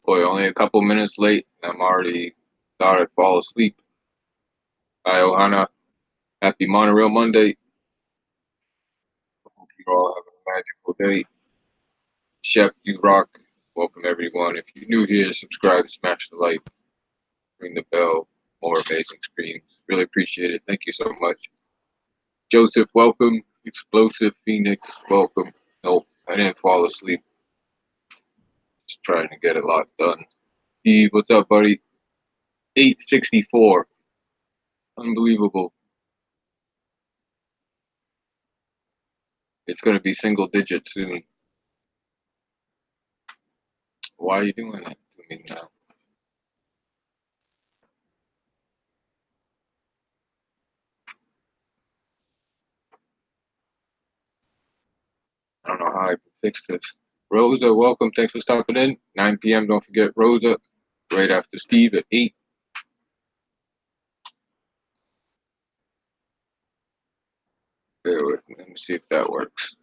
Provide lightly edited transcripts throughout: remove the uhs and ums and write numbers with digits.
Boy, only a couple minutes late. I'm already thought I'd fall asleep. Hi, Ohana. Happy Monorail Monday. Hope you all have a magical day. Chef, you rock. Welcome, everyone. If you're new here, subscribe, smash the like, ring the bell. More amazing streams. Really appreciate it. Thank you so much. Joseph, welcome. Explosive Phoenix, welcome. Nope, I didn't fall asleep. Just trying to get a lot done. Steve, what's up, buddy? 864. Unbelievable. It's going to be single digits soon. Why are you doing that to me now? I don't know how I can fix this. Rosa, welcome. Thanks for stopping in. 9 p.m. Don't forget Rosa. Right after Steve at 8. Bear with me. Let me see if that works.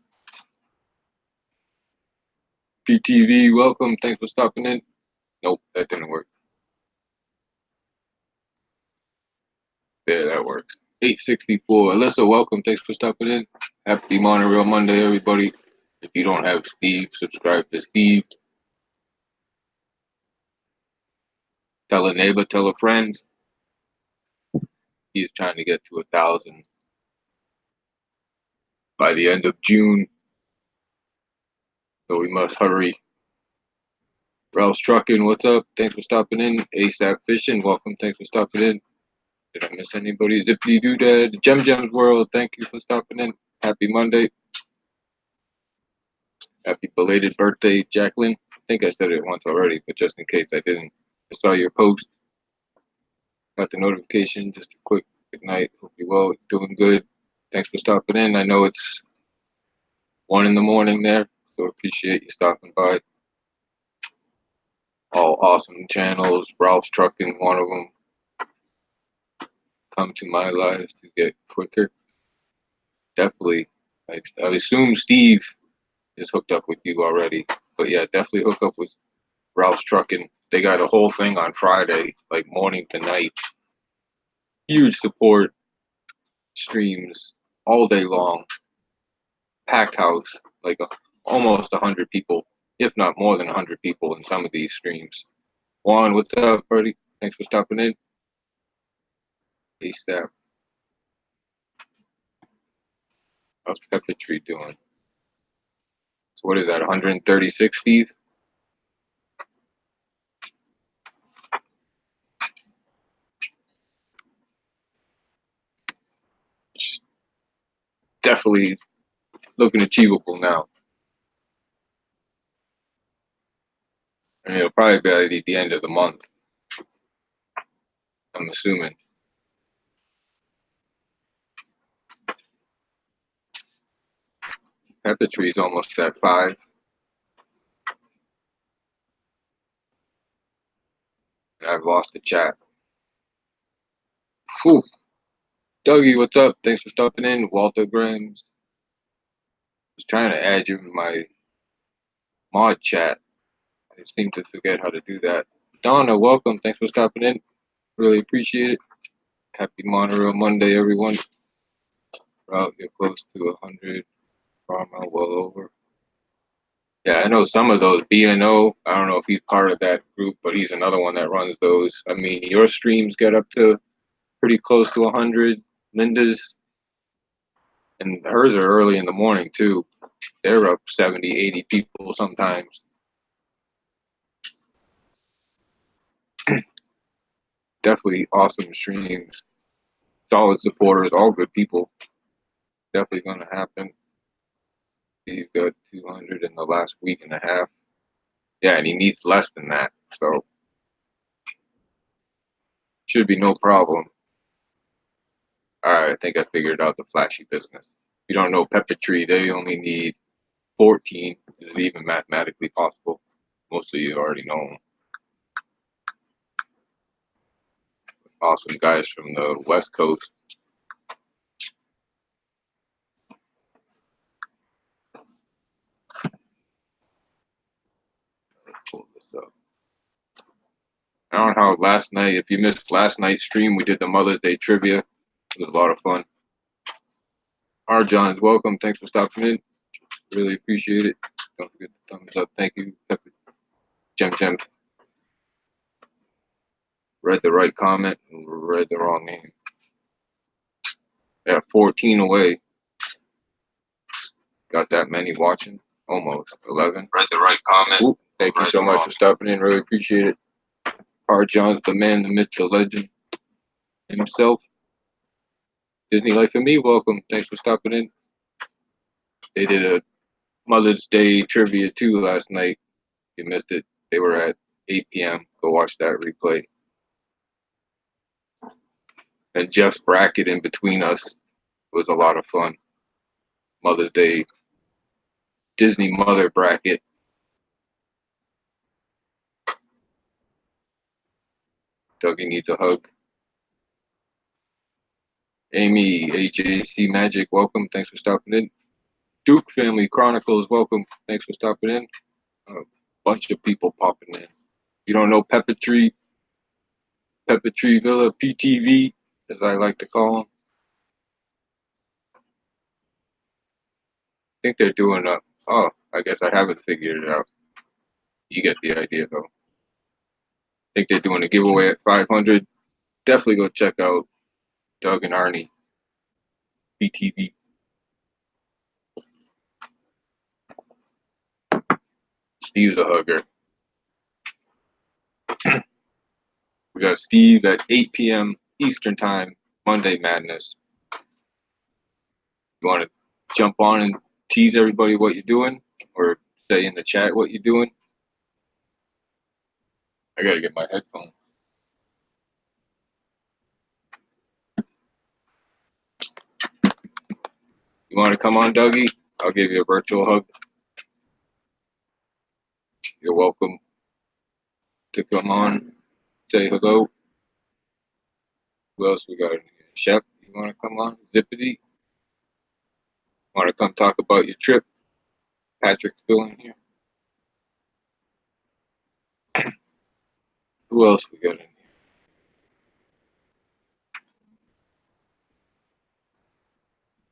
PTV, welcome. Thanks for stopping in. Nope, that didn't work. There, that works. 864. Alyssa, welcome. Thanks for stopping in. Happy Monorail Monday, everybody. If you don't have Steve, subscribe to Steve. Tell a neighbor, tell a friend. He is trying to get to 1,000 by the end of June. So we must hurry. Ralph's Trucking, what's up? Thanks for stopping in. ASAP Fishing, welcome. Thanks for stopping in. Did I miss anybody? DWA, StevesWorld, thank you for stopping in. Happy Monday. Happy belated birthday, Jacqueline. I think I said it once already, but just in case I didn't. I saw your post. Got the notification. Just a quick good night. Hope you're well, doing good. Thanks for stopping in. I know it's 1 in the morning there, so appreciate you stopping by. All awesome channels. Ralph's Trucking, one of them. Come to my lives to get quicker. Definitely. I assume Steve is hooked up with you already, but yeah, definitely hook up with Ralph's Trucking. They got a whole thing on Friday, like morning to night. Huge support streams all day long. Packed house, like almost 100 people, if not more than 100 people in some of these streams. Juan, what's up, buddy? Thanks for stopping in. ASAP. How's Pepper Tree doing? So what is that, 136, Steve? Definitely looking achievable now. And it'll probably be at the end of the month, I'm assuming. Pepper Tree's almost at 5. I've lost the chat. Whew. Dougie, what's up? Thanks for stopping in. Walter Grams. Was trying to add you in my mod chat. I seem to forget how to do that. Donna, welcome. Thanks for stopping in. Really appreciate it. Happy Monorail Monday, everyone. Route, you're close to 100. Carmel, well over. Yeah, I know some of those. BNO, I don't know if he's part of that group, but he's another one that runs those. I mean, your streams get up to pretty close to 100. Linda's, and hers are early in the morning, too. They're up 70, 80 people sometimes. Definitely awesome streams. Solid supporters, all good people. Definitely going to happen. You've got 200 in the last week and a half. Yeah, and he needs less than that. So, should be no problem. All right, I think I figured out the flashy business. If you don't know Pepper Tree, they only need 14. Is it even mathematically possible? Most of you already know them. Awesome guys from the West Coast. Let's pull this up. I don't know how last night, if you missed last night's stream, we did the Mother's Day trivia. It was a lot of fun. R. Johns, welcome. Thanks for stopping in. Really appreciate it. Don't forget the thumbs up. Thank you. Gem. Read the right comment and read the wrong name. Yeah, 14 away. Got that many watching. Almost 11. Read the right comment. Ooh, thank you so much for stopping in. Really appreciate it. R. Johns, the man, the myth, the legend himself. Disney Life and Me, welcome. Thanks for stopping in. They did a Mother's Day trivia too last night. If you missed it, they were at 8 p.m. Go watch that replay. And Jeff's bracket in between us was a lot of fun. Mother's Day Disney Mother bracket. Dougie needs a hug. Amy, AJC Magic, welcome. Thanks for stopping in. Duke Family Chronicles, welcome. Thanks for stopping in. A bunch of people popping in. You don't know Peppertree Villa, PTV, as I like to call them. I think they're doing I guess I haven't figured it out. You get the idea though. I think they're doing a giveaway at 500. Definitely go check out Doug and Arnie, PTV. Steve's a hugger. We got Steve at 8 p.m. Eastern Time, Monday Madness. You want to jump on and tease everybody what you're doing? Or say in the chat what you're doing? I got to get my headphones. You want to come on, Dougie? I'll give you a virtual hug. You're welcome to come on, say hello. Who else we got in here? Chef, you want to come on? Zippity? Want to come talk about your trip? Patrick's still in here. Who else we got in here?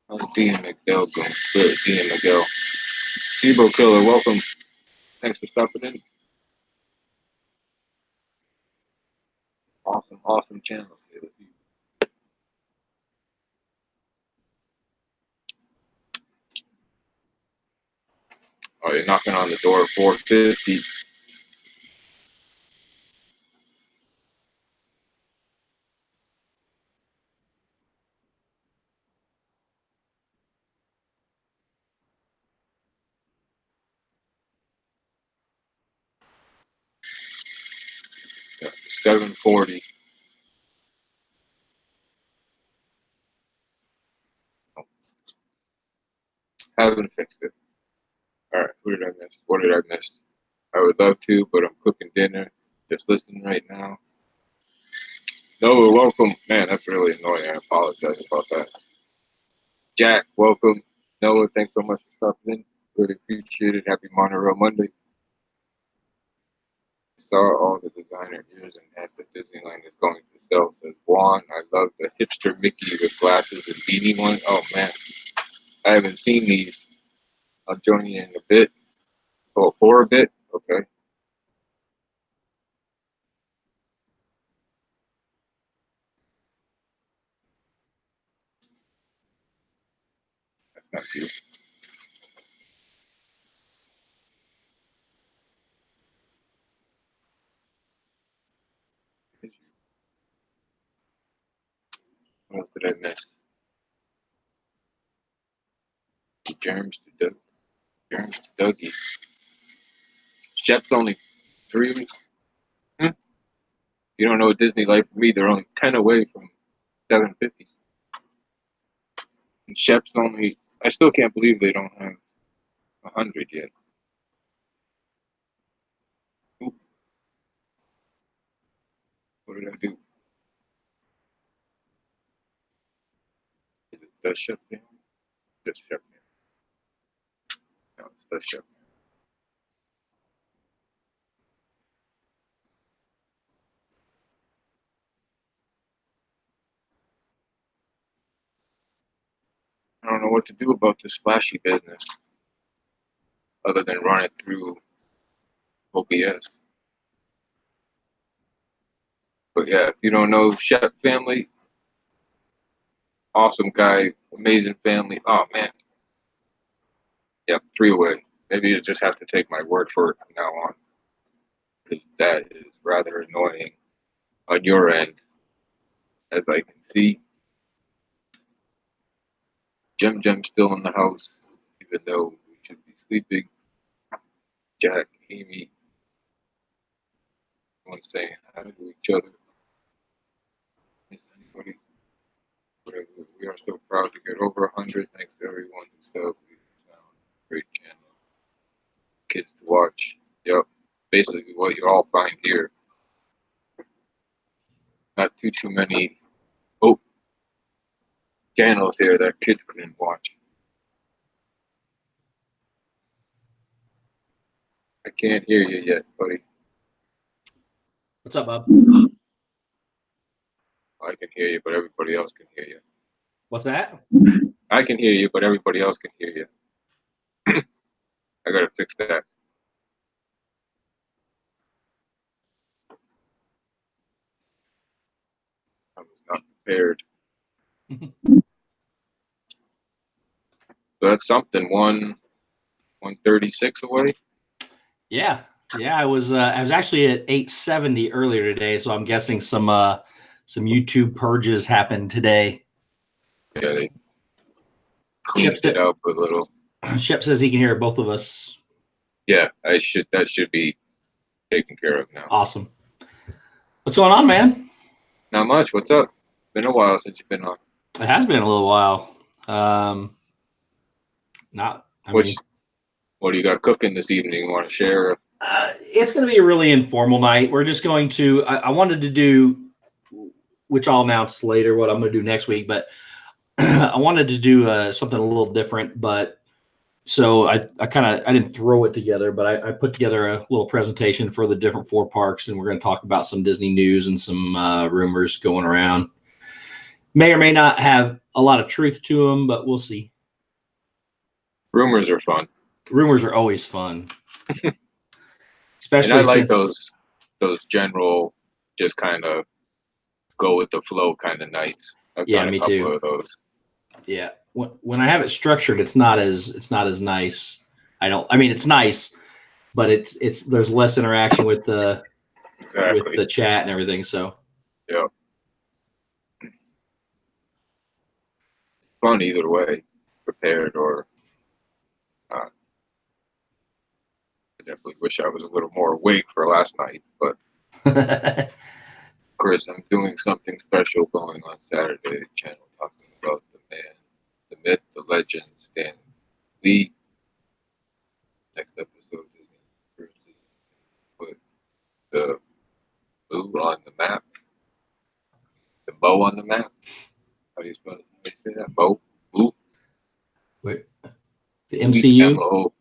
How's D and McDowell going? Good, D and McDowell. Sebo Killer, welcome. Thanks for stopping in. Awesome channel. Oh, you're knocking on the door at 450. Yeah, 740. Oh, haven't fixed it. All right, who did I miss? What did I miss? I would love to, but I'm cooking dinner. Just listening right now. Noah, welcome. Man, that's really annoying. I apologize about that. Jack, welcome. Noah, thanks so much for stopping in. Really appreciate it. Happy Monorail Monday. Saw all the designer ears and hats that Disneyland is going to sell, says Juan. I love the hipster Mickey with glasses and beanie one. Oh man, I haven't seen these. I'll join you in a bit. Oh, for a bit? Okay. That's not you. What else did I miss? Germs to Doug. Germs to Dougie. Shep's only 3. You don't know Disney Life for me. They're only 10 away from 750. And Shep's only. I still can't believe they don't have 100 yet. Oop. What did I do? Is it the Shep down? Just Shep down. No, it's the Shep. what to do about this flashy business other than run it through OBS. But yeah, if you don't know Chef Family, awesome guy, amazing family. Oh man. Yep, 3 away. Maybe you just have to take my word for it from now on, because that is rather annoying on your end, as I can see. Jem's still in the house, even though we should be sleeping. Jack, Amy, everyone saying hi to each other. Miss anybody? We are so proud to get over 100. Thanks to everyone who stuck. We found a great channel. Kids to watch. Yep. Basically what you all find here. Not too many channels here that kids couldn't watch. I can't hear you yet, buddy. What's up, Bob? I can hear you, but everybody else can hear you. What's that? I can hear you, but everybody else can hear you. I gotta fix that. I was not prepared. So that's something. 136 away. Yeah. I was actually at 870 earlier today, so I'm guessing some YouTube purges happened today. Yeah, they cleaned it up a little. Shep says he can hear both of us. Yeah, that should be taken care of now. Awesome. What's going on, man? Not much. What's up? Been a while since you've been on. It has been a little while. What do you got cooking this evening? You want to share? It's going to be a really informal night. We're just going to. I wanted to do, which I'll announce later what I'm going to do next week, but I wanted to do something a little different. But so I didn't throw it together, but I put together a little presentation for the different 4 parks, and we're going to talk about some Disney news and some rumors going around. May or may not have a lot of truth to them, but we'll see. Rumors are fun. Rumors are always fun. Especially and I like those general, just kind of go with the flow kind of nights. I've done a couple of those. Yeah. When I have it structured, it's not as nice. It's nice, but there's less interaction with the chat and everything. So yeah. Fun either way, prepared or not. I definitely wish I was a little more awake for last night, but Chris, I'm doing something special going on Saturday channel talking about the man, the myth, the legend, Stan Lee. Next episode Disney put the boo on the map. The bow on the map. How do you say that? Bow? Boo? Wait. The MCU? M-O.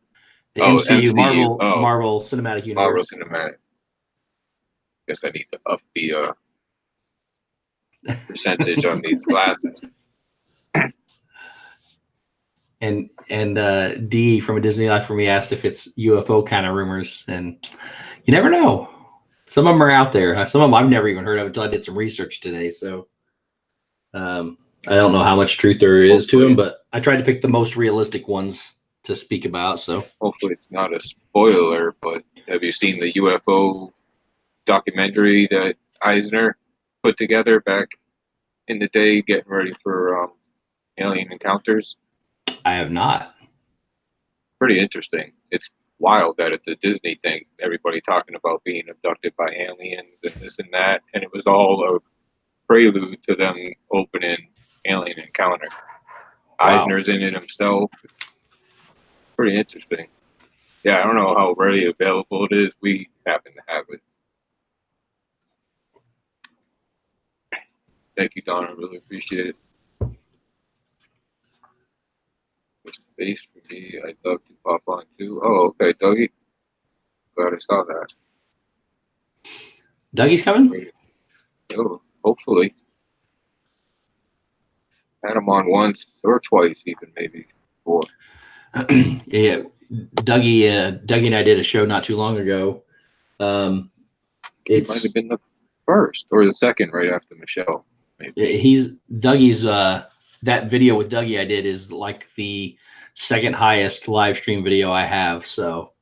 The MCU, MCU. Marvel Cinematic Universe. Marvel Cinematic. Guess I need to up the percentage on these glasses. And D from A Disney Life for Me asked if it's UFO kind of rumors, and you never know. Some of them are out there. Some of them I've never even heard of until I did some research today. So I don't know how much truth there is to them, but I tried to pick the most realistic ones to speak about. So hopefully it's not a spoiler, but have you seen the UFO documentary that Eisner put together back in the day, getting ready for alien encounters? I have not. Pretty interesting. It's wild that it's a Disney thing. Everybody talking about being abducted by aliens and this and that, and it was all a prelude to them opening Alien Encounter. Wow. Eisner's in it himself. Pretty interesting. Yeah, I don't know how readily available it is. We happen to have it. Thank you, Don. I really appreciate it. For space for me, I'd love to pop on too. Oh, okay, Dougie. Glad I saw that. Dougie's coming? Oh, hopefully. Had him on once or twice, even maybe before. Yeah, Dougie and I did a show not too long ago. He might have been the first or the second, right after Michelle. Maybe. He's Dougie's. That video with Dougie I did is like the second highest live stream video I have. So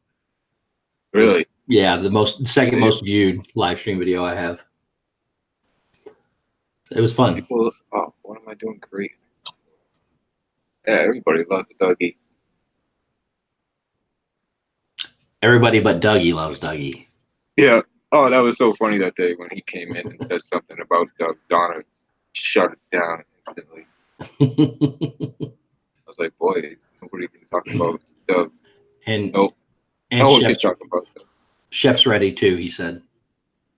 Really? yeah, the second most viewed live stream video I have. It was fun. People, oh, what am I doing? Great. Yeah, everybody loves Dougie. Everybody but Dougie loves Dougie. Yeah. Oh, that was so funny that day when he came in and said something about Doug. Donna shut it down instantly. I was like, boy, nobody can talk about Doug. And nope. And no one can talk about Doug. Shep's ready too, he said.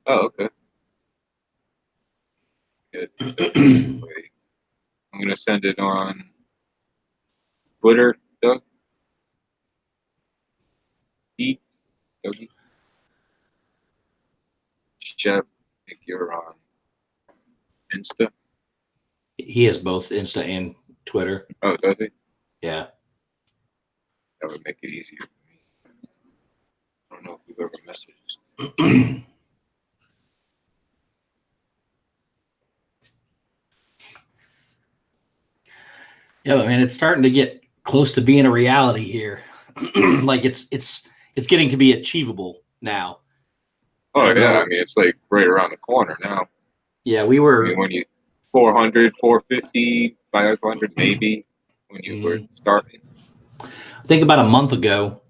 Oh, okay. Good. I'm gonna send it on Twitter, Doug. Dougie. Shep, I think you're on Insta. He has both Insta and Twitter. Oh, does he? Yeah. That would make it easier for me. I don't know if we've ever messaged. Yeah, but man, it's starting to get close to being a reality here. Like it's getting to be achievable now. Oh yeah, I mean it's like right around the corner now. Yeah, we were. I mean, when you 400, 450, 500 maybe when you were starting. I think about a month ago.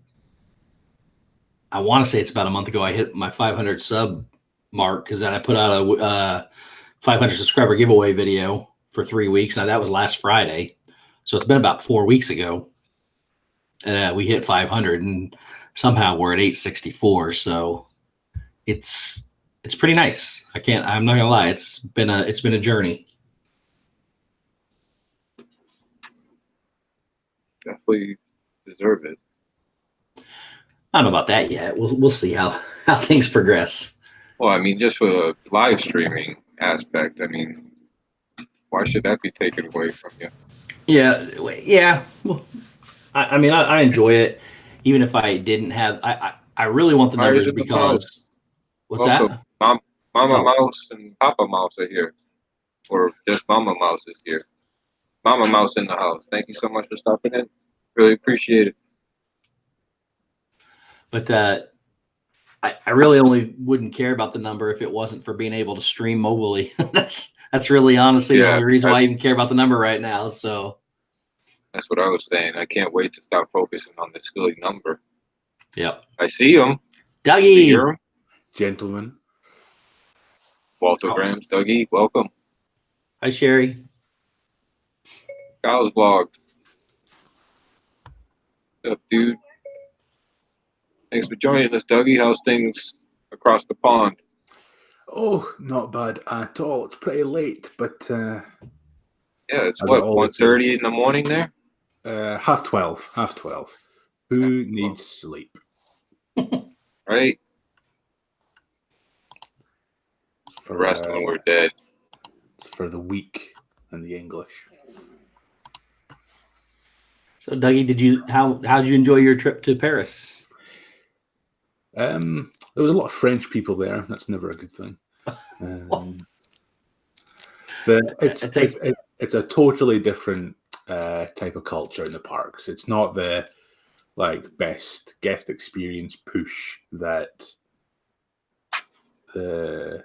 I want to say it's about a month ago. I hit my 500 sub mark because then I put out a 500 subscriber giveaway video for 3 weeks. Now that was last Friday, so it's been about 4 weeks ago. And we hit 500, and somehow we're at 864. So it's pretty nice. I'm not gonna lie. It's been a journey. Definitely deserve it. I don't know about that yet. We'll see how things progress. Well, I mean, just for the live streaming aspect, I mean, why should that be taken away from you? Yeah. Well, I mean, I enjoy it, even if I didn't have. I really want the numbers because. What's that? Mama Mouse and Papa Mouse are here, or just Mama Mouse is here. Mama Mouse in the house. Thank you so much for stopping in. Really appreciate it. But I really only wouldn't care about the number if it wasn't for being able to stream mobilely. that's really honestly the only reason why I even care about the number right now. So that's what I was saying. I can't wait to stop focusing on this silly number. Yep. I see him. Dougie. You hear him? Gentlemen. Waltograms, Dougie, welcome. Hi, Sherry. Kyle's vlog. What's up, dude? Thanks for joining us, Dougie. How's things across the pond? Oh, not bad at all. It's pretty late, but yeah, it's what, 1:30 in the morning there? 12:30. Who needs sleep? Right? For rest when we're dead. For the weak and the English. So, Dougie, how did you enjoy your trip to Paris? There was a lot of French people there. That's never a good thing. It's a totally different type of culture in the parks. It's not the best guest experience push that the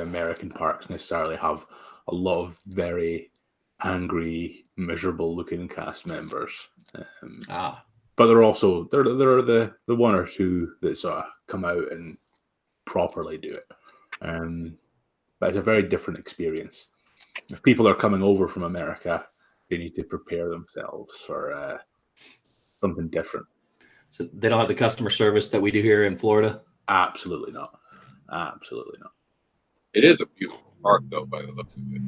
American parks necessarily have. A lot of very angry, miserable-looking cast members. But there are the one or two that sort of come out and properly do it. But it's a very different experience. If people are coming over from America, they need to prepare themselves for something different. So they don't have the customer service that we do here in Florida? Absolutely not. Absolutely not. It is a beautiful park, though, by the looks of it.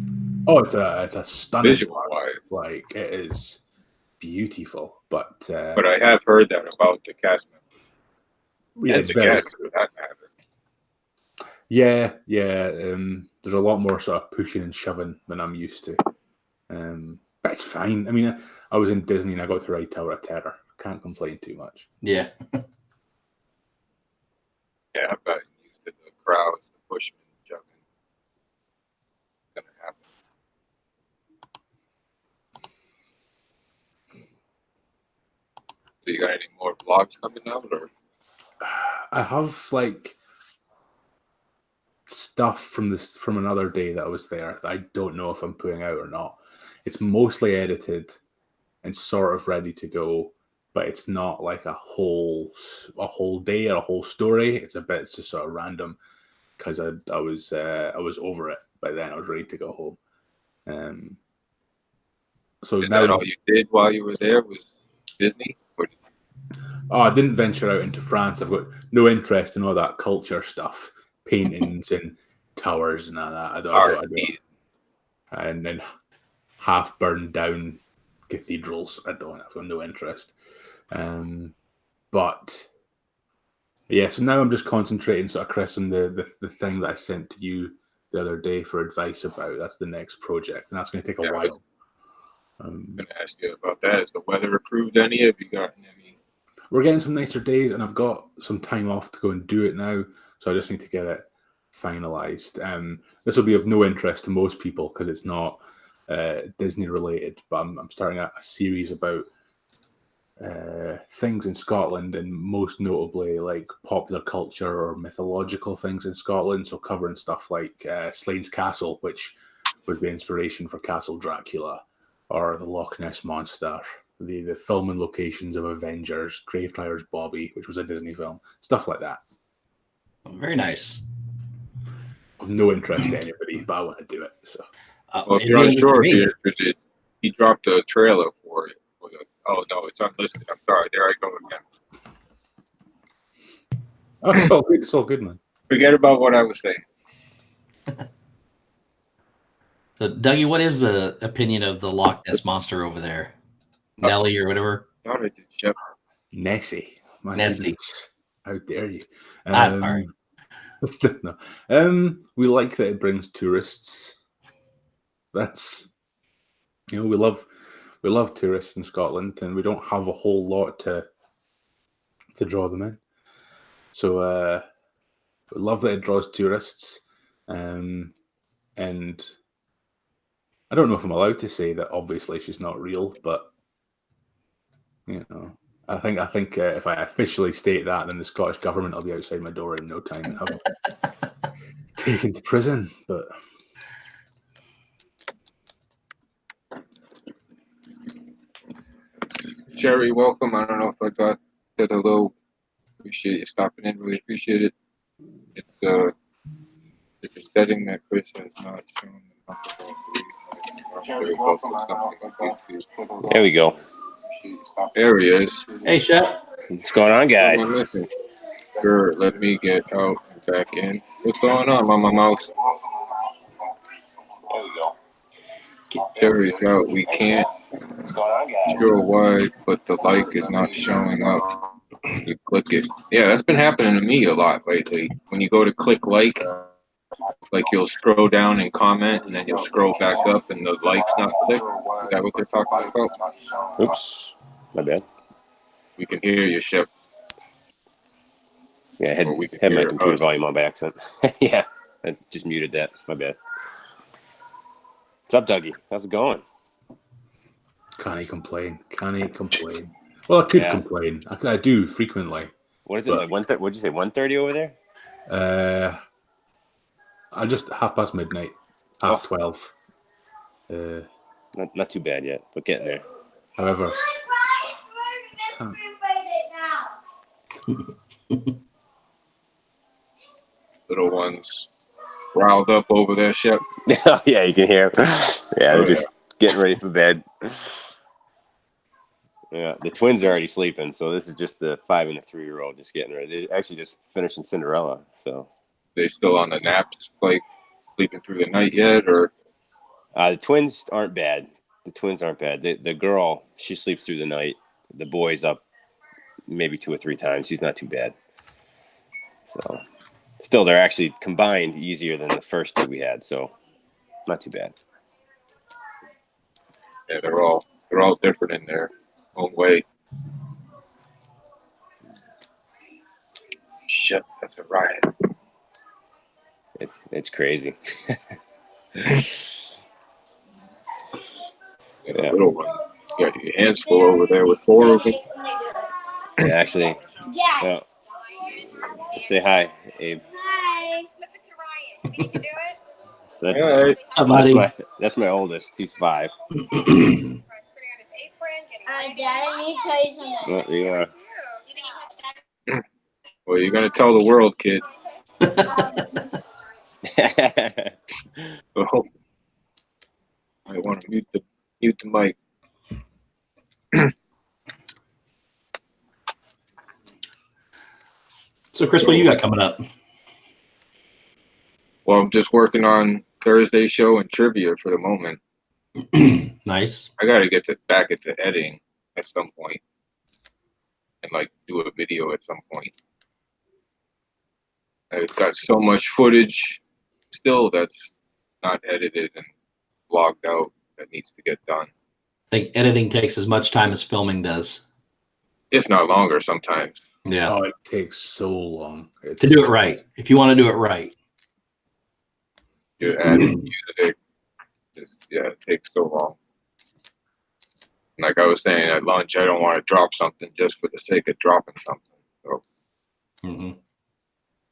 Oh, it's a stunning visual-wise. Like, it is beautiful, but I have heard that about the cast members. Yeah, it's very guests for that matter. Yeah. There's a lot more sort of pushing and shoving than I'm used to. But it's fine. I mean, I was in Disney and I got to ride Tower of Terror. Can't complain too much. Yeah. Yeah, I've gotten used to the crowds, the bushmen jumping. It's gonna happen. So you got any more vlogs coming out, or? I have like stuff from another day that I was there that I don't know if I'm putting out or not. It's mostly edited and sort of ready to go, but it's not like a whole day or a whole story. It's just sort of random because I was over it by then. I was ready to go home. So Is now that all you did while you were there? Was Disney? Or I didn't venture out into France. I've got no interest in all that culture stuff, paintings and towers and all that. I don't. And then half burned down cathedrals. I've got no interest. But yeah, so now I'm just concentrating, sort of, Chris, on the thing that I sent to you the other day for advice about. That's the next project, and that's going to take a while. I'm going to ask you about that. Is the weather approved any? Have you gotten any? We're getting some nicer days, and I've got some time off to go and do it now, so I just need to get it finalized. This will be of no interest to most people because it's not Disney related, but I'm starting a series about things in Scotland, and most notably like popular culture or mythological things in Scotland. So covering stuff like Slane's Castle, which would be inspiration for Castle Dracula, or the Loch Ness Monster, the filming locations of Avengers, Gravediggers Bobby, which was a Disney film, stuff like that. Very nice. Of no interest to anybody, but I want to do it. So, well, if you're unsure if you're interested, he dropped a trailer for it. Oh no, it's unlisted. I'm sorry. There I go again. Oh, it's all good. It's all good, man. Forget about what I was saying. So, Dougie, what is the opinion of the Loch Ness Monster over there? Nelly or whatever? I thought I did, Chef. Nessie. Nessie. How dare you? Sorry. No. We like that it brings tourists. That's, we love tourists in Scotland, and we don't have a whole lot to draw them in. So we love that it draws tourists. And I don't know if I'm allowed to say that obviously she's not real, but I think if I officially state that, then the Scottish government will be outside my door in no time and have me taken to prison. But Sherry, welcome. I don't know if I got said hello. Appreciate you stopping in. Really appreciate it. It's a setting that Chris has not shown. There we go. There he is. Hey, Shep. What's going on, guys? Listen. Sure, let me get out and back in. What's going on, Mama Mouse? There we go. Sherry's out. We can't. What's going on, guys? Sure why, but the like is not showing up. You click it. Yeah, that's been happening to me a lot lately. When you go to click like you'll scroll down and comment, and then you'll scroll back up, and the like's not clicked. Is that what they're talking about? Oops, my bad. We can hear you, Shep. Yeah, I had my computer volume on by accident. Yeah, I just muted that. My bad. What's up, Dougie? How's it going? Can't he complain? Well, I could complain. I do frequently. What is it, like 1:30? What'd you say, 1:30 over there? I just midnight, 12. Not too bad yet, but getting there. However, little ones riled up over there, Shep. Yeah, you can hear them. Yeah, they're just getting ready for bed. Yeah, the twins are already sleeping, so this is just the 5 and the 3-year-old just getting ready. They're actually just finishing Cinderella, so. They still on the naps, like sleeping through the night yet, or? The twins aren't bad. The girl, she sleeps through the night. The boy's up maybe 2 or 3 times. He's not too bad. So, still, they're actually combined easier than the first 2 we had, so not too bad. Yeah, they're all different in their own way. Shit, that's a riot. It's crazy. Yeah, little one. You got your hands full over there with 4 of them. Yeah, actually. Well, say hi, Abe. Hi. Flip it to Ryan. Can you do it? That's my oldest. He's 5. Dad, I need to tell you something. Well, you are. Well, you're gonna tell the world, kid. So I want to mute the mic. So, Chris, what you got coming up? Well, I'm just working on Thursday show and trivia for the moment. Nice. I got to get back into editing at some point and like do a video at some point. I've got so much footage still that's not edited and logged out that needs to get done. I think editing takes as much time as filming does. If not longer sometimes. Yeah. Oh, it takes so long. To do it right. If you want to do it right. You're adding music. It takes so long. Like I was saying at lunch, I don't want to drop something just for the sake of dropping something. So I'd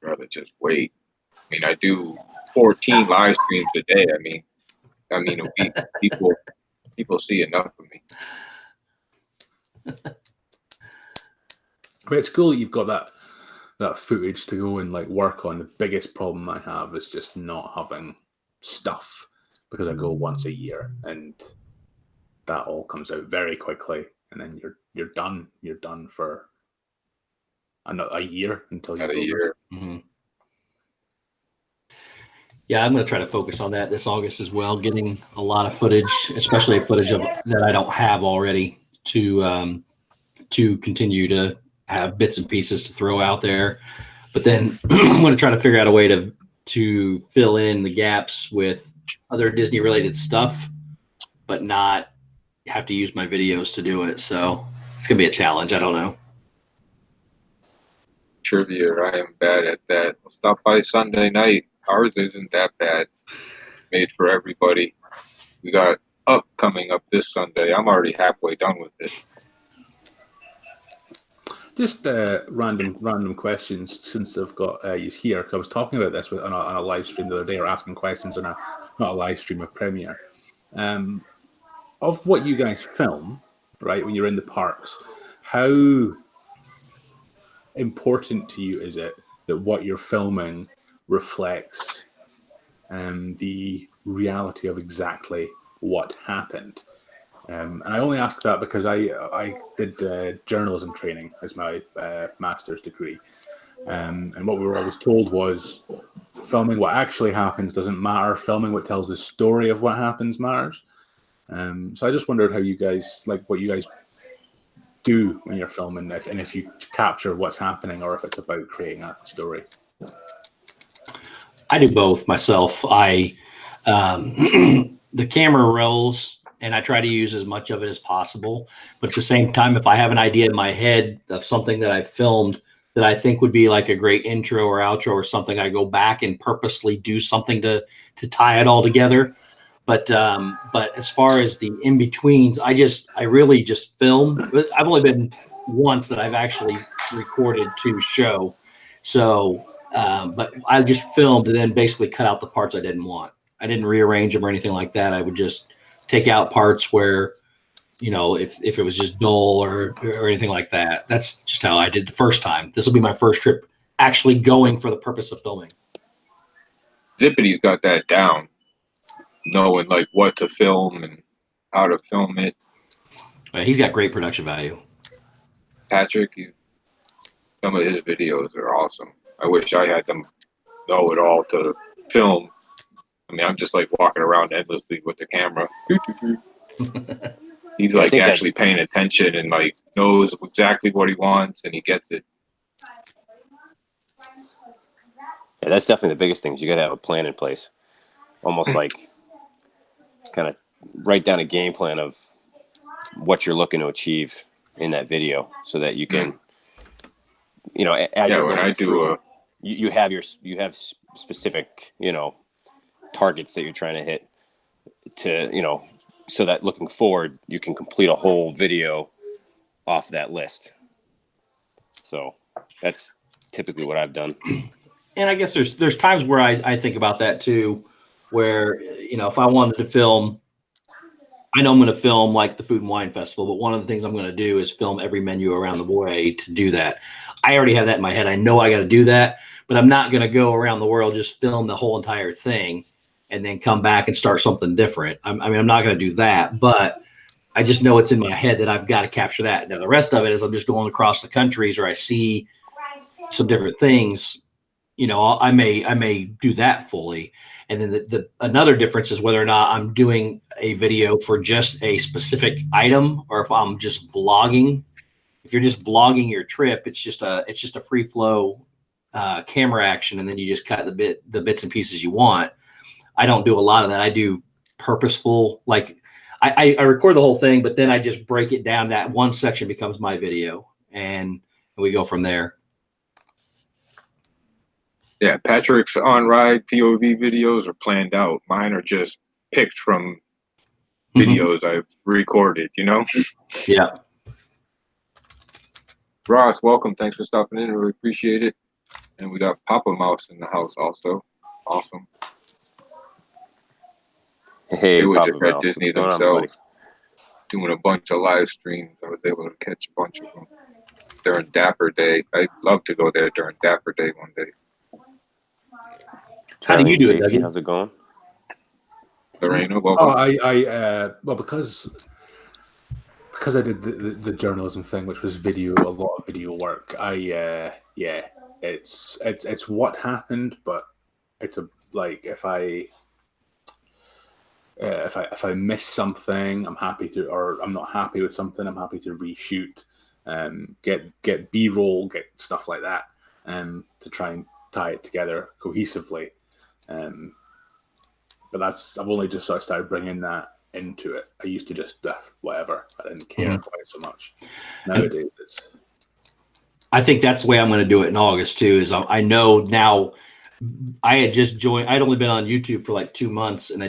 rather just wait. I mean, I do 14 live streams a day. I mean a week. People see enough of me. But it's cool that you've got that footage to go and like work on. The biggest problem I have is just not having stuff, because I go once a year and that all comes out very quickly, and then you're done. You're done for a year until Another year. Mm-hmm. Yeah, I'm going to try to focus on that this August as well, getting a lot of footage, especially footage that I don't have already, to continue to have bits and pieces to throw out there. But then I'm going to try to figure out a way to fill in the gaps with other Disney related stuff, but not have to use my videos to do it. So it's going to be a challenge. I don't know. Trivia, I am bad at that. I'll stop by Sunday night. Ours isn't that bad. Made for everybody. We got Up coming up this Sunday. I'm already halfway done with it. Just random questions, since I've got you here. Cause I was talking about this on a live stream the other day, or asking questions on not a live stream, a premiere. Of what you guys film, right, when you're in the parks, how important to you is it that what you're filming reflects the reality of exactly what happened? And I only ask that because I did journalism training as my master's degree. And what we were always told was filming what actually happens doesn't matter. Filming what tells the story of what happens matters. So I just wondered how you guys, like what you guys do when you're filming, and if you capture what's happening or if it's about creating a story. I do both myself. The camera rolls and I try to use as much of it as possible. But at the same time, if I have an idea in my head of something that I've filmed that I think would be like a great intro or outro or something, I go back and purposely do something to tie it all together. But as far as the in-betweens, I really just film. I've only been once that I've actually recorded to show. So, but I just filmed and then basically cut out the parts I didn't want. I didn't rearrange them or anything like that. I would just take out parts where, if it was just dull or anything like that. That's just how I did the first time. This will be my first trip actually going for the purpose of filming. Zippity's got that down, knowing like what to film and how to film it. He's got great production value. Patrick, some of his videos are awesome. I wish I had them know it all to film. I mean, I'm just like walking around endlessly with the camera. He's like actually paying attention and like knows exactly what he wants and he gets it. Yeah, that's definitely the biggest thing. You got to have a plan in place. Almost like kind of write down a game plan of what you're looking to achieve in that video, so that you can, you know, as you're going through, you have specific, you know, targets that you're trying to hit, to, you know, so that looking forward, you can complete a whole video off that list. So that's typically what I've done. And I guess there's times where I think about that too, where, you know, if I wanted to film, I know I'm going to film like the Food and Wine Festival, but one of the things I'm going to do is film every menu around the way to do that. I already have that in my head. I know I got to do that, but I'm not going to go around the world, just film the whole entire thing and then come back and start something different. I mean, I'm not going to do that, but I just know it's in my head that I've got to capture that. Now, the rest of it is I'm just going across the countries, or I see some different things, you know, I may do that fully. And then another difference is whether or not I'm doing a video for just a specific item, or if I'm just vlogging. If you're just vlogging your trip, it's just a free flow camera action, and then you just cut the bits and pieces you want. I don't do a lot of that. I do purposeful, like I record the whole thing, but then I just break it down. That one section becomes my video, and we go from there. Yeah, Patrick's on-ride POV videos are planned out. Mine are just picked from videos I've recorded, you know? Yeah. Ross, welcome. Thanks for stopping in. I really appreciate it. And we got Papa Mouse in the house also. Awesome. Hey, they were Papa just at Mouse. Disney themselves, doing a bunch of live streams. I was able to catch a bunch of them during Dapper Day. I'd love to go there during Dapper Day one day. How do you do it, Stacey, Dougie? how's it going? Lorena, welcome. Well, because I did the journalism thing, which was a lot of video work. It's what happened, but it's if I miss something, I'm happy to, or I'm not happy with something, I'm happy to reshoot, get B-roll, get stuff like that, to try and tie it together cohesively. But I've only just sort of started bringing that into it. I used to just whatever. I didn't care quite so much. Nowadays, I think that's the way I'm going to do it in August too. Is I know now. I had just joined. I'd only been on YouTube for like 2 months, and I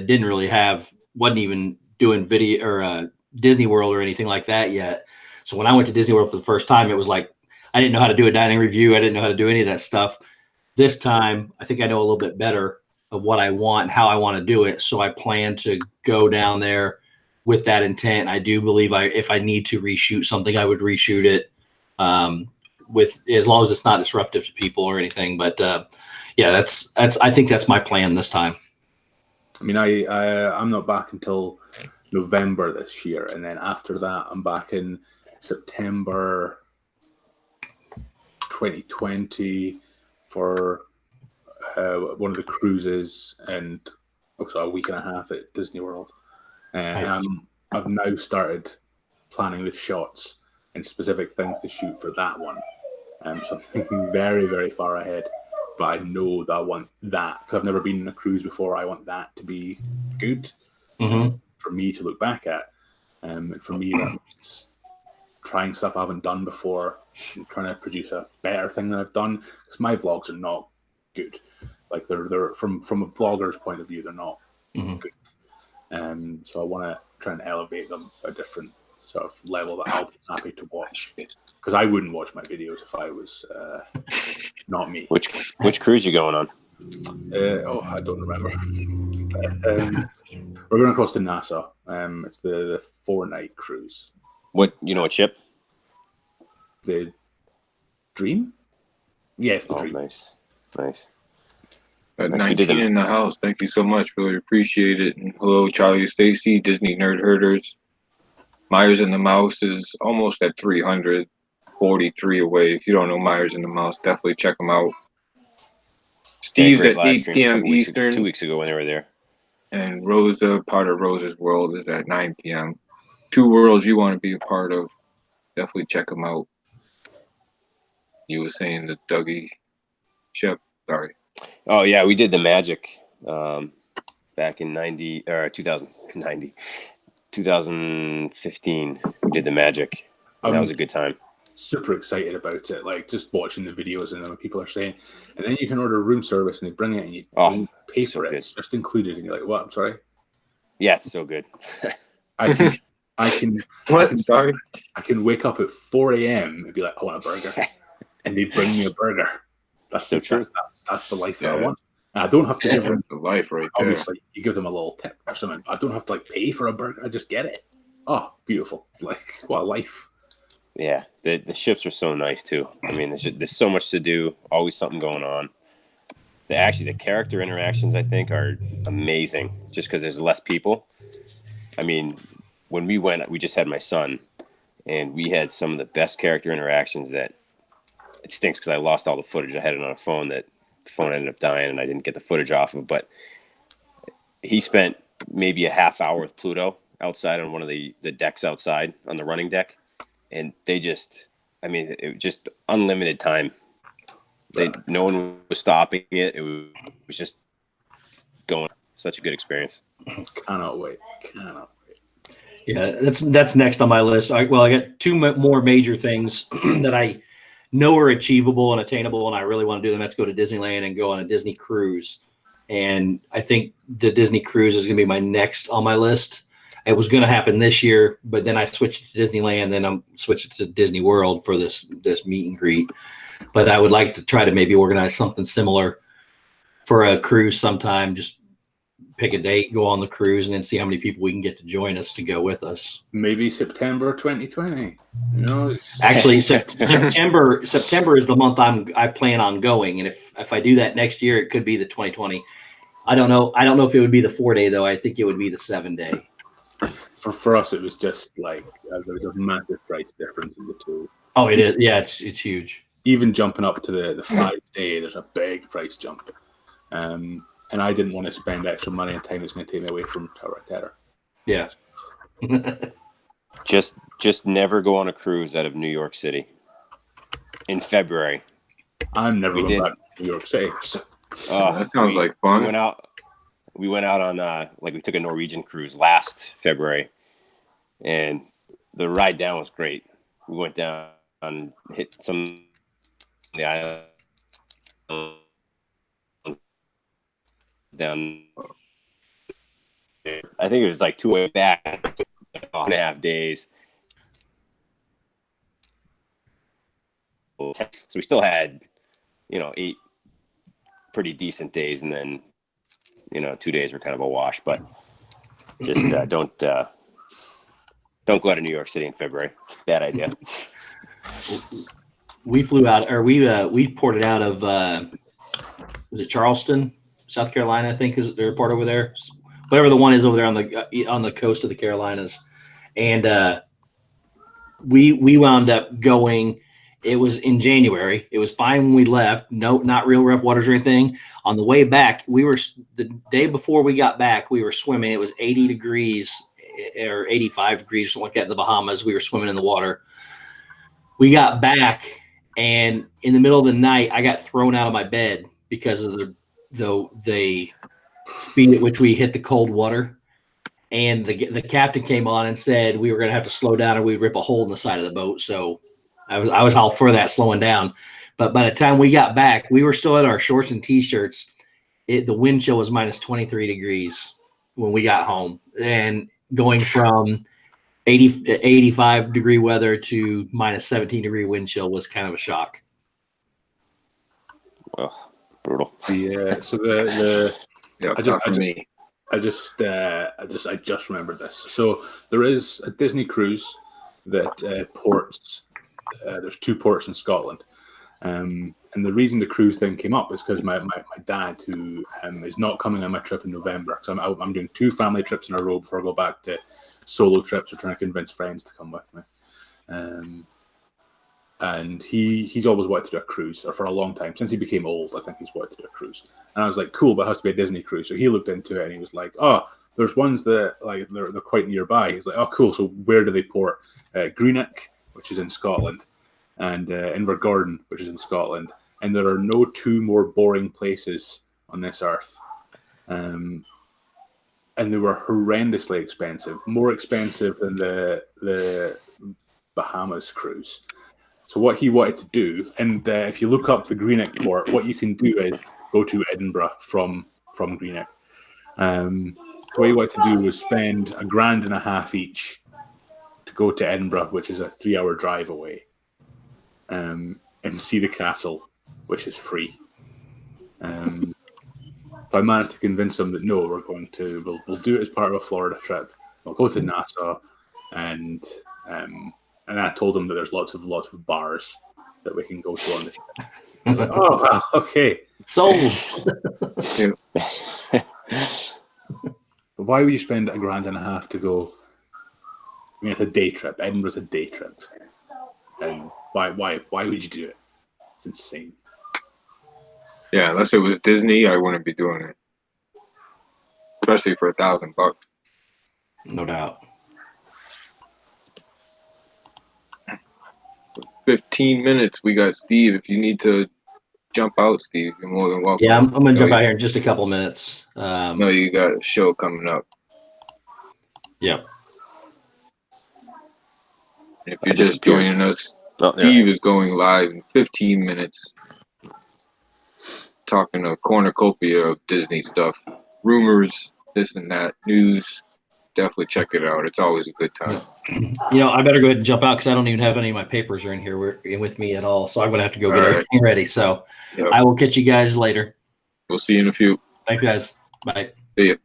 wasn't even doing video or Disney World or anything like that yet. So when I went to Disney World for the first time, it was like I didn't know how to do a dining review. I didn't know how to do any of that stuff. This time, I think I know a little bit better of what I want and how I want to do it. So I plan to go down there with that intent. I do believe if I need to reshoot something, I would reshoot it, with as long as it's not disruptive to people or anything. But yeah, I think that's my plan this time. I mean, I'm not back until November this year, and then after that, I'm back in September 2020 for one of the cruises, and also a week and a half at Disney World. And Nice. I've now started planning the shots and specific things to shoot for that one. So I'm thinking very, very far ahead. But I know that I want that, because I've never been on a cruise before. I want that to be good for me to look back at. And for me, that means trying stuff I haven't done before and trying to produce a better thing than I've done. Because my vlogs are not good. Like they're from a vlogger's point of view, they're not good. So I want to try and elevate them a different sort of level that I'll be happy to watch. Because I wouldn't watch my videos if I was not me. Which cruise you going on? I don't remember. We're going across to Nassau. It's the 4-night cruise. What ship? The Dream? Yes, the Dream. Nice. At 19 in the house. Thank you so much. Really appreciate it. And hello, Charlie, Stacy, Disney Nerd Herders. Myers and the Mouse is almost at 343 away. If you don't know Myers and the Mouse, definitely check them out. Steve's at 8 p.m. Eastern. 2 weeks ago when they were there. And Rosa, part of Rosa's World, is at 9 p.m. 2 worlds you want to be a part of. Definitely check them out. You were saying the Dougie Shep. Sorry. Oh, yeah, we did the Magic back in 2015. We did the Magic. And that was a good time. Super excited about it, like just watching the videos and then when people are saying, and then you can order room service and they bring it and you don't pay for it. Good. It's just included, and you're like, "What? I'm sorry." Yeah, it's so good. I can. What? Sorry. I can wake up at 4 a.m. and be like, "I want a burger," and they bring me a burger. That's so true. That's the life that I want. And I don't have to give them the life right there. Obviously, you give them a little tip or something. I don't have to like pay for a burger. I just get it. Oh, beautiful! Like what a life. Yeah, the ships are so nice too. I mean, there's so much to do. Always something going on. The character interactions I think are amazing. Just because there's less people. I mean, when we went, we just had my son, and we had some of the best character interactions. That it stinks because I lost all the footage. I had it on a phone that the phone ended up dying, and I didn't get the footage off of. But he spent maybe a half hour with Pluto outside on one of the decks outside on the running deck. And they just, I mean, it was just unlimited time. No one was stopping it. It was just going. Such a good experience. Cannot wait. Yeah, that's next on my list. I got two more major things that I know are achievable and attainable, and I really want to do them. Let's go to Disneyland and go on a Disney cruise. And I think the Disney cruise is going to be my next on my list. It was going to happen this year, but then I switched to Disneyland. Then I'm switching to Disney World for this meet and greet. But I would like to try to maybe organize something similar for a cruise sometime. Just pick a date, go on the cruise, and then see how many people we can get to join us to go with us. Maybe September 2020. Actually, September is the month I plan on going, and if I do that next year, it could be the 2020. I don't know if it would be the 4-day though. I think it would be the 7-day. For us, it was just like there was a massive price difference in the two. Oh, it is. Yeah, it's huge. Even jumping up to the 5-day, there's a big price jump. And I didn't want to spend extra money and time it's going to take me away from Tower of Terror. Yeah. just never go on a cruise out of New York City in February. I'm never going back to New York City. So. That sounds like fun. We went out on we took a Norwegian cruise last February, and the ride down was great. We went down and hit some of the island down. I think it was like 2 way back, 2.5 days. So we still had, 8 pretty decent days, and then 2 days were kind of a wash. But just don't go out of New York City in February. Bad idea. We flew out, or we ported out of was it Charleston, South Carolina? I think is there a port over there, whatever the one is over there on the coast of the Carolinas, and we wound up going. It was in January. It was fine when we left. No, not real rough waters or anything. On the way back, the day before we got back, we were swimming. It was 80 degrees or 85 degrees, something like that in the Bahamas. We were swimming in the water. We got back, and in the middle of the night, I got thrown out of my bed because of the speed at which we hit the cold water. And the captain came on and said we were going to have to slow down or we'd rip a hole in the side of the boat. So I was all for that slowing down. But by the time we got back, we were still in our shorts and T-shirts. The wind chill was minus 23 degrees when we got home. And going from 85 degree weather to minus 17 degree wind chill was kind of a shock. Oh, brutal. Yeah. So I just remembered this. So there is a Disney cruise that ports. There's 2 ports in Scotland, and the reason the cruise thing came up is because my dad, who is not coming on my trip in November, because I'm doing 2 family trips in a row before I go back to solo trips. Or trying to convince friends to come with me, and he's always wanted to do a cruise, or for a long time since he became old. I think he's wanted to do a cruise, and I was like, cool, but it has to be a Disney cruise. So he looked into it and he was like, oh, there's ones that like they're quite nearby. He's like, oh, cool. So where do they port? Greenock, which is in Scotland, and Invergordon, which is in Scotland. And there are no 2 more boring places on this earth. and they were horrendously expensive, more expensive than the Bahamas cruise. So what he wanted to do, and if you look up the Greenock port, what you can do is go to Edinburgh from Greenock. What he wanted to do was spend $1,500 each to go to Edinburgh, which is a 3-hour drive away, and see the castle, which is free. So I managed to convince them that no, we'll do it as part of a Florida trip. We'll go to Nassau, and I told them that there's lots of bars that we can go to on the ship. I was like, oh, well, okay. Sold. But why would you spend $1,500 to go? I mean, it's a day trip. Edinburgh's a day trip. And why would you do it? It's insane. Yeah, unless it was Disney, I wouldn't be doing it. Especially for $1,000. No doubt. 15 minutes. We got Steve. If you need to jump out, Steve, you're more than welcome. Yeah, I'm going to jump out here in just a couple minutes. No, you got a show coming up. Yep. If you're just joining us, Steve is going live in 15 minutes, talking a cornucopia of Disney stuff, rumors, this and that, news. Definitely check it out. It's always a good time. I better go ahead and jump out because I don't even have any of my papers are in here with me at all. So I'm going to have to go get everything ready. So I will catch you guys later. We'll see you in a few. Thanks, guys. Bye. See you.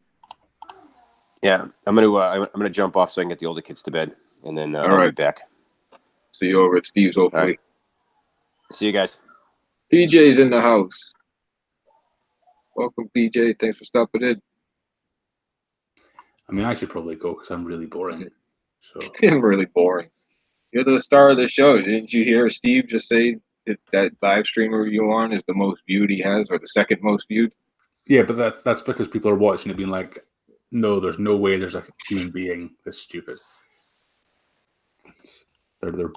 Yeah, I'm gonna jump off so I can get the older kids to bed, and then I'll be back. See you over at Steve's, hopefully. Right. See you guys. PJ's in the house. Welcome, PJ. Thanks for stopping in. I mean, I should probably go because I'm really boring. So I'm really boring. You're the star of the show. Didn't you hear Steve just say that live streamer you're on is the most viewed he has, or the second most viewed? Yeah, but that's because people are watching it being like, no, there's no way there's a human being this stupid. They're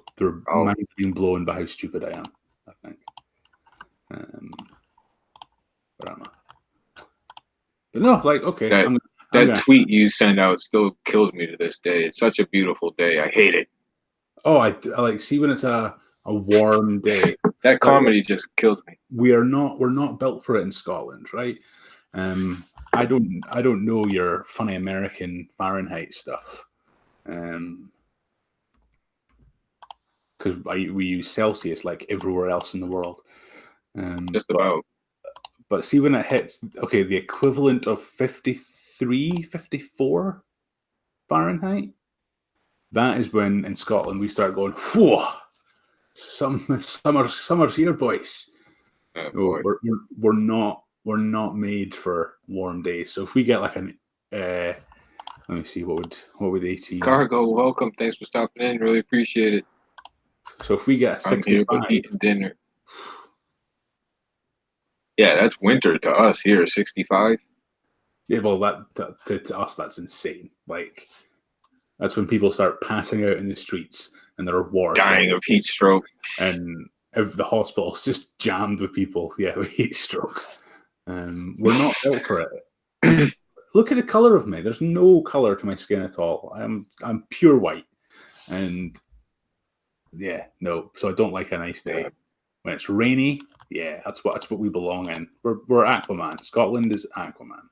mind being blown by how stupid I am, I think. But no, like, okay. That tweet you send out still kills me to this day. It's such a beautiful day. I hate it. Oh, I like see when it's a warm day. That comedy just kills me. We're not built for it in Scotland, right? I don't know your funny American Fahrenheit stuff. Because we use Celsius like everywhere else in the world. Just about. But see when it hits, the equivalent of 53, 54 Fahrenheit, that is when in Scotland we start going, whoa, summer's here, boys. Boy. We're not made for warm days. So if we get like an let me see, what would 18? Cargo, welcome. Thanks for stopping in. Really appreciate it. So if we get 65, eating dinner. Yeah, that's winter to us here, 65. Yeah, well, to us that's insane. Like that's when people start passing out in the streets and there are wars, dying of heat stroke, and if the hospital's just jammed with people, with heat stroke. We're not built for it. Look at the color of me. There's no color to my skin at all. I'm pure white, and so I don't like a nice day. When it's rainy, that's what we belong in. We're Aquaman. Scotland is Aquaman.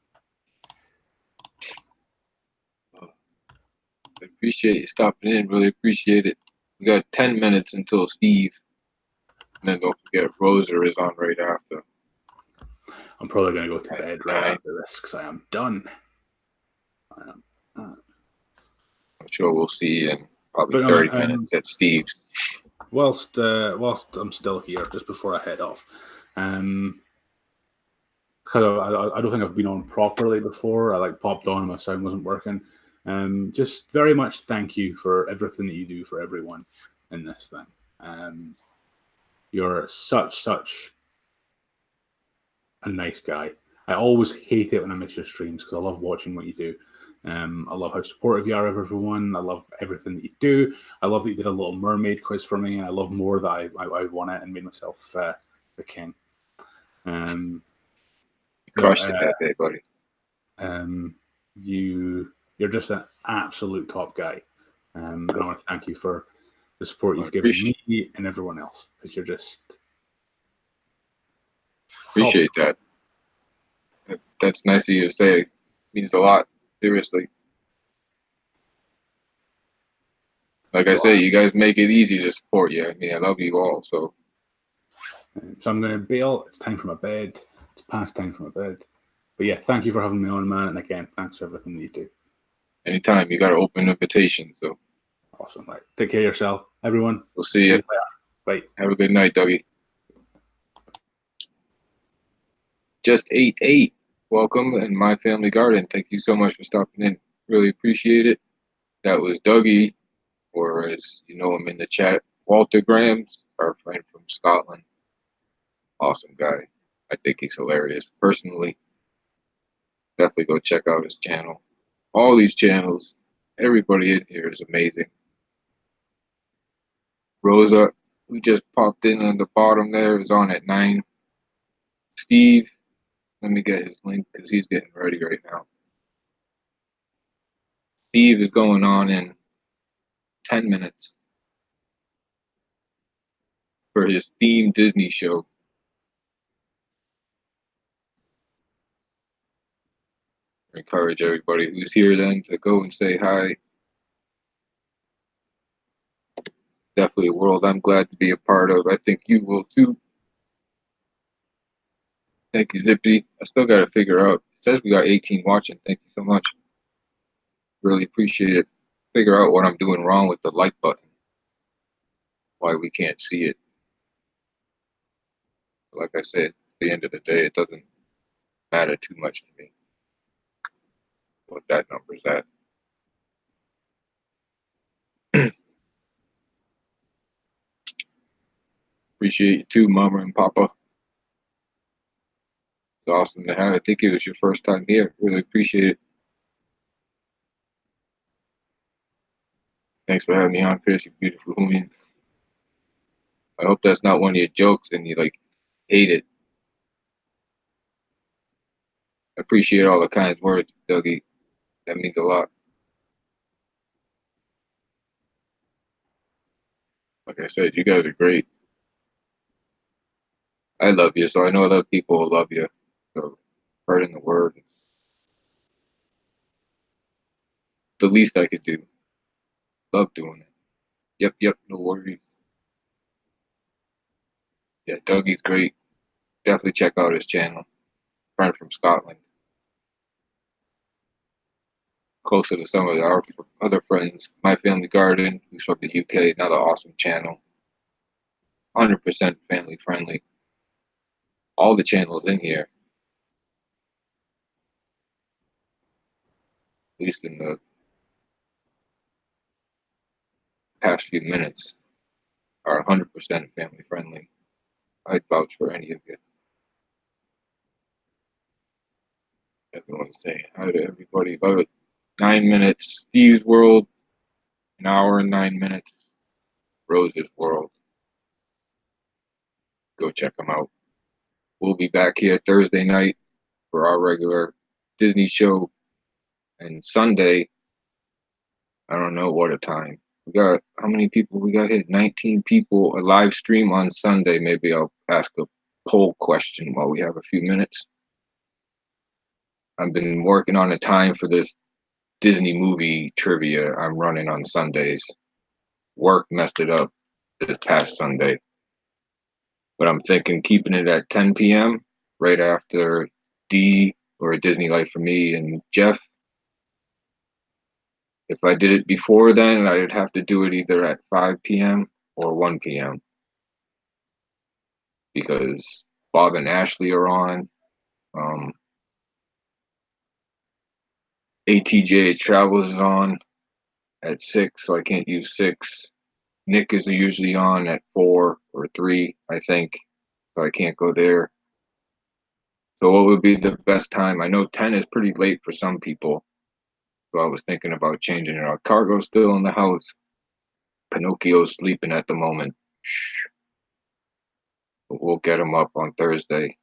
I appreciate you stopping in. Really appreciate it. We got 10 minutes until Steve. And then don't forget, Rosa is on right after. I'm probably going to go to bed right after this because I am done. I'm sure we'll see you in probably 30 minutes at Steve's. Whilst I'm still here, just before I head off, because I don't think I've been on properly before. I popped on and my sound wasn't working. Just very much thank you for everything that you do for everyone in this thing. You're such a nice guy. I always hate it when I miss your streams because I love watching what you do. I love how supportive you are of everyone. I love everything that you do. I love that you did a Little Mermaid quiz for me, and I love more that I won it and made myself the king. Crushed it that day, buddy. you're just an absolute top guy. And I want to thank you for the support you've given me and everyone else, because you're just appreciate that. That's nice of you to say. It means a lot. Seriously. Like I say, you guys make it easy to support you. I mean, I love you all. So I'm going to bail. It's time for my bed. It's past time for my bed. But yeah, thank you for having me on, man. And again, thanks for everything that you do. Anytime. You got an open invitation. So awesome. Right. Take care of yourself, everyone. We'll see you. Bye. Have a good night, Dougie. Just 8-8. Welcome in my family garden. Thank you so much for stopping in. Really appreciate it. That was Dougie, or as you know him in the chat, Walter Grams, our friend from Scotland. Awesome guy. I think he's hilarious. Personally, definitely go check out his channel. All these channels, everybody in here is amazing. Rosa, we just popped in on the bottom there, is on at 9. Steve, let me get his link because he's getting ready right now. Steve is going on in 10 minutes for his themed Disney show. I encourage everybody who's here then to go and say hi. Definitely a world I'm glad to be a part of. I think you will too. Thank you, Zippy. I still got to figure out. It says we got 18 watching. Thank you so much. Really appreciate it. Figure out what I'm doing wrong with the like button. Why we can't see it. Like I said, at the end of the day, it doesn't matter too much to me what that number's at. Appreciate you too, Mama and Papa. It's awesome to have. I think it was your first time here. Really appreciate it. Thanks for having me on, Chris, you beautiful human. I hope that's not one of your jokes and you like hate it. I appreciate all the kind words, Dougie. That means a lot. Like I said, you guys are great. I love you, so I know other people will love you. So, spreading the word is the least I could do. Love doing it. Yep, no worries. Yeah, Dougie's great. Definitely check out his channel. Friend from Scotland. Closer to some of our other friends. My Family Garden, who's from the UK, another awesome channel. 100% family friendly. All the channels in here, at least in the past few minutes, are 100% family friendly. I'd vouch for any of you. Everyone's saying hi to everybody. Love it. 9 minutes. StevesWorld, 1 hour and 9 minutes. Rosa's World. Go check them out. We'll be back here Thursday night for our regular Disney show. And Sunday, I don't know what a time. We got, how many people we got here? 19 people. A live stream on Sunday. Maybe I'll ask a poll question while we have a few minutes. I've been working on a time for this Disney movie trivia I'm running on Sundays. Work messed it up this past Sunday. But I'm thinking keeping it at 10 p.m. right after D or Disney Life for Me and Jeff. If I did it before then, I'd have to do it either at 5 p.m. or 1 p.m. because Bob and Ashley are on. ATJ Travels is on at 6, so I can't use 6. Nick is usually on at 4 or 3, I think, so I can't go there. So what would be the best time? I know 10 is pretty late for some people, so I was thinking about changing it. Our cargo's still in the house. Pinocchio's sleeping at the moment. Shh. But we'll get him up on Thursday.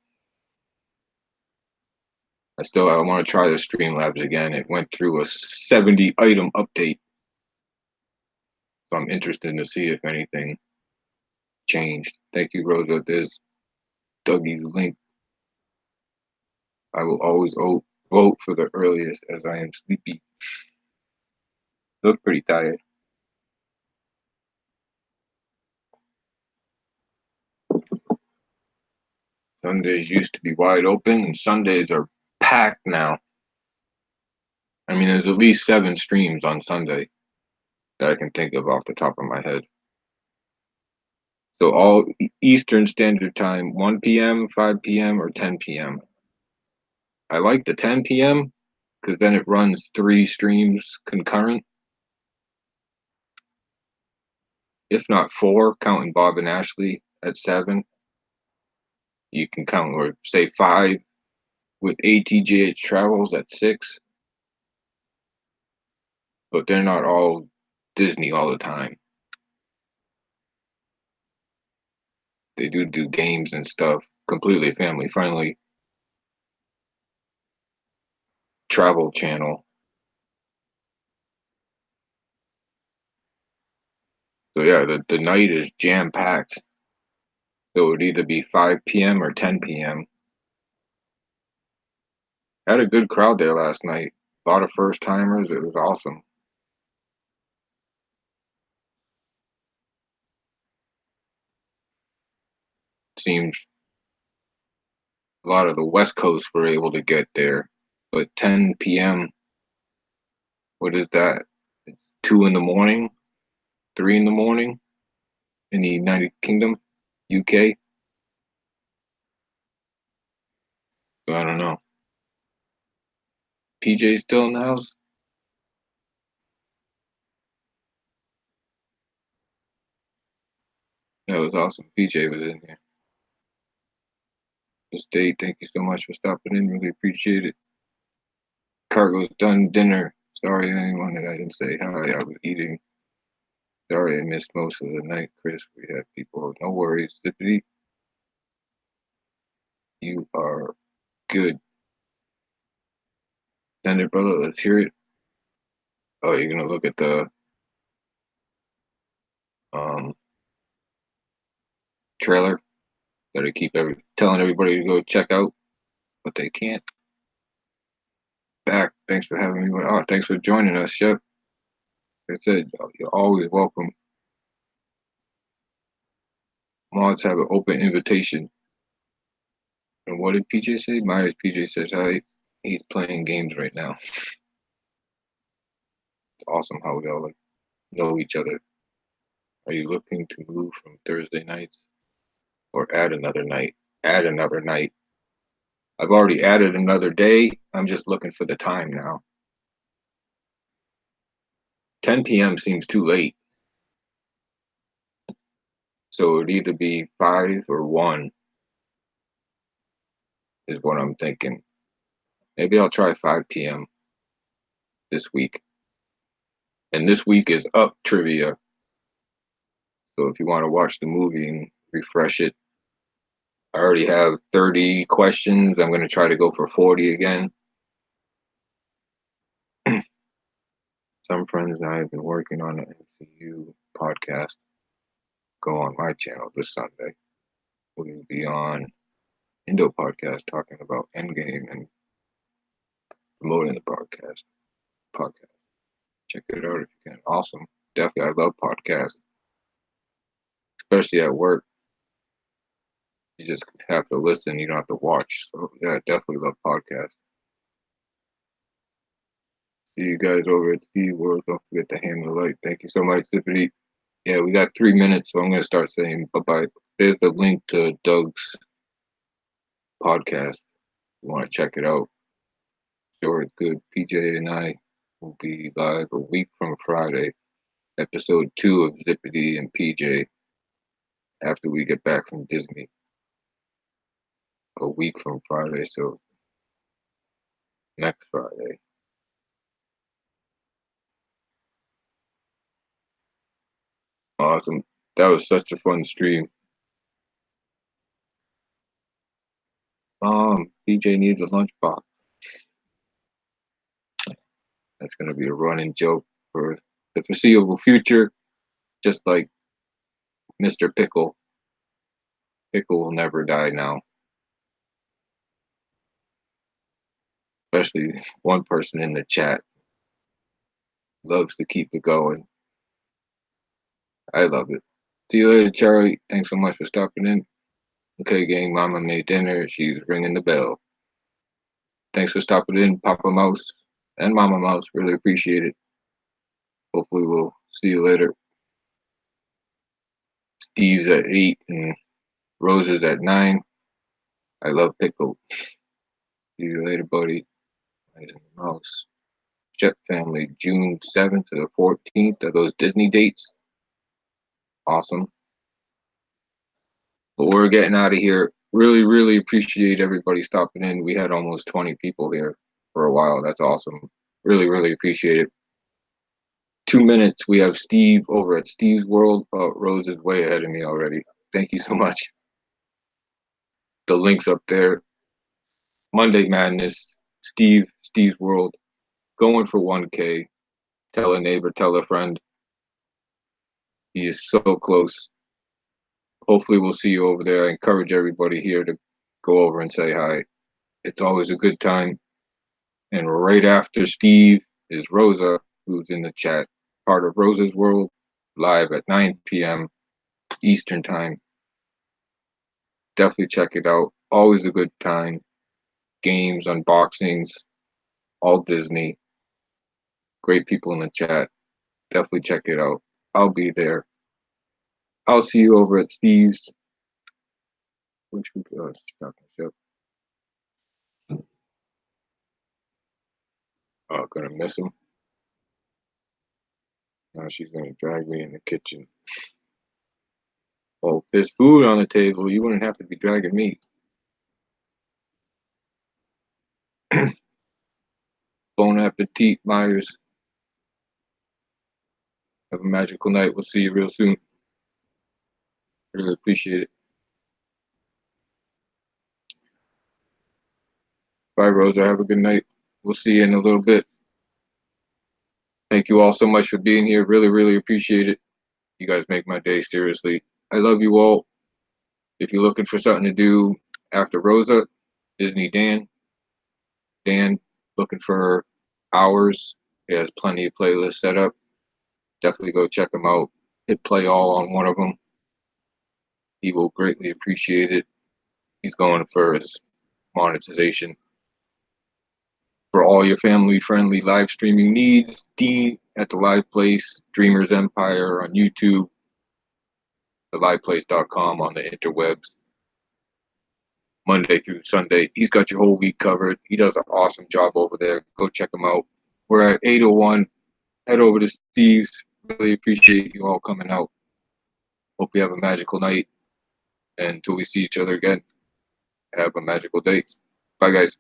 I want to try the Streamlabs again. It went through a 70 item update. So I'm interested to see if anything changed. Thank you, Rosa. There's Dougie's link. I will always vote for the earliest as I am sleepy. Look pretty tired. Sundays used to be wide open, and Sundays are packed now. I mean, there's at least 7 streams on Sunday that I can think of off the top of my head. So all Eastern Standard Time, 1 p.m., 5 p.m., or 10 p.m. I like the 10 p.m. because then it runs 3 streams concurrent. If not 4, counting Bob and Ashley at 7. You can count, or say 5 with ATGH Travels at 6. But they're not all Disney all the time. They do games and stuff, completely family friendly. Travel channel. So yeah, the night is jam packed. So it would either be 5 p.m. or 10 p.m. Had a good crowd there last night. A lot of first timers. It was awesome. Seems a lot of the West Coast were able to get there, but 10 p.m. What is that? It's 2 in the morning, 3 in the morning in the United Kingdom, UK. So I don't know. PJ still in the house? That was awesome. PJ was in here. Just Dave, thank you so much for stopping in. Really appreciate it. Cargo's done dinner. Sorry anyone that I didn't say hi. I was eating. Sorry I missed most of the night, Chris. We had people. No worries, Zippity. You are good. Send it, brother. Let's hear it. Oh, you're gonna look at the trailer that I keep telling everybody to go check out, but they can't. Back. Thanks for having me. Oh, thanks for joining us, Chef. Like I said, you're always welcome. Mods have an open invitation. And what did PJ say? Myers PJ says hi. He's playing games right now. It's awesome how we all know each other. Are you looking to move from Thursday nights or add another night? Add another night. I've already added another day. I'm just looking for the time now. 10 p.m. seems too late. So it would either be 5 or 1 is what I'm thinking. Maybe I'll try 5 p.m. this week. And this week is Up Trivia. So if you want to watch the movie and refresh it, I already have 30 questions. I'm going to try to go for 40 again. Some friends and I have been working on an MCU podcast. Go on my channel this Sunday. We will be on Indo podcast talking about Endgame and promoting the podcast. Check it out if you can. Awesome. Definitely, I love podcasts, especially at work. You just have to listen. You don't have to watch. So yeah, I definitely love podcasts. See you guys over at StevesWorld. Don't forget to hammer the like. Thank you so much, Zippity. Yeah, we got 3 minutes, so I'm going to start saying bye-bye. There's the link to Doug's podcast. You want to check it out. Sure, it's good. PJ and I will be live a week from Friday. Episode 2 of Zippity and PJ after we get back from Disney. A week from Friday, so next Friday. Awesome. That was such a fun stream. PJ needs a lunchbox. That's going to be a running joke for the foreseeable future, just like Mr. Pickle. Pickle will never die now. Especially one person in the chat loves to keep it going. I love it. See you later, Charlie. Thanks so much for stopping in. Okay, gang, Mama made dinner. She's ringing the bell. Thanks for stopping in, Papa Mouse and Mama Mouse. Really appreciate it. Hopefully we'll see you later. Steve's at 8 and Rosa's at 9. I love Pickle. See you later, buddy. And Mouse. Jet family, June 7th to the 14th. Are those Disney dates? Awesome. But we're getting out of here. Really, really appreciate everybody stopping in. We had almost 20 people here for a while. That's awesome. Really, really appreciate it. 2 minutes. We have Steve over at StevesWorld. Rose is way ahead of me already. Thank you so much. The link's up there. Monday Madness. StevesWorld. Going for 1K. Tell a neighbor, tell a friend. He is so close. Hopefully we'll see you over there. I encourage everybody here to go over and say hi. It's always a good time. And right after Steve is Rosa, who's in the chat. Part of Rosa's World, live at 9 p.m. Eastern Time. Definitely check it out. Always a good time. Games, unboxings, all Disney. Great people in the chat. Definitely check it out. I'll be there. I'll see you over at Steve's. Which we go. Oh, gonna miss him. Now she's gonna drag me in the kitchen. Oh, there's food on the table. You wouldn't have to be dragging me. Bon appetit, Myers. Have a magical night. We'll see you real soon. Really appreciate it. Bye, Rosa. Have a good night. We'll see you in a little bit. Thank you all so much for being here. Really, really appreciate it. You guys make my day, seriously. I love you all. If you're looking for something to do after Rosa, DizneyDan. Dan, looking for hours. He has plenty of playlists set up. Definitely go check him out. Hit play all on one of them. He will greatly appreciate it. He's going for his monetization. For all your family-friendly live streaming needs, Dean at The Live Place, Dreamers Empire on YouTube, theliveplace.com on the interwebs. Monday through Sunday, he's got your whole week covered. He does an awesome job over there. Go check him out. We're at 8:01. Head over to Steve's. Really appreciate you all coming out. Hope you have a magical night. And until we see each other again, have a magical day. Bye, guys.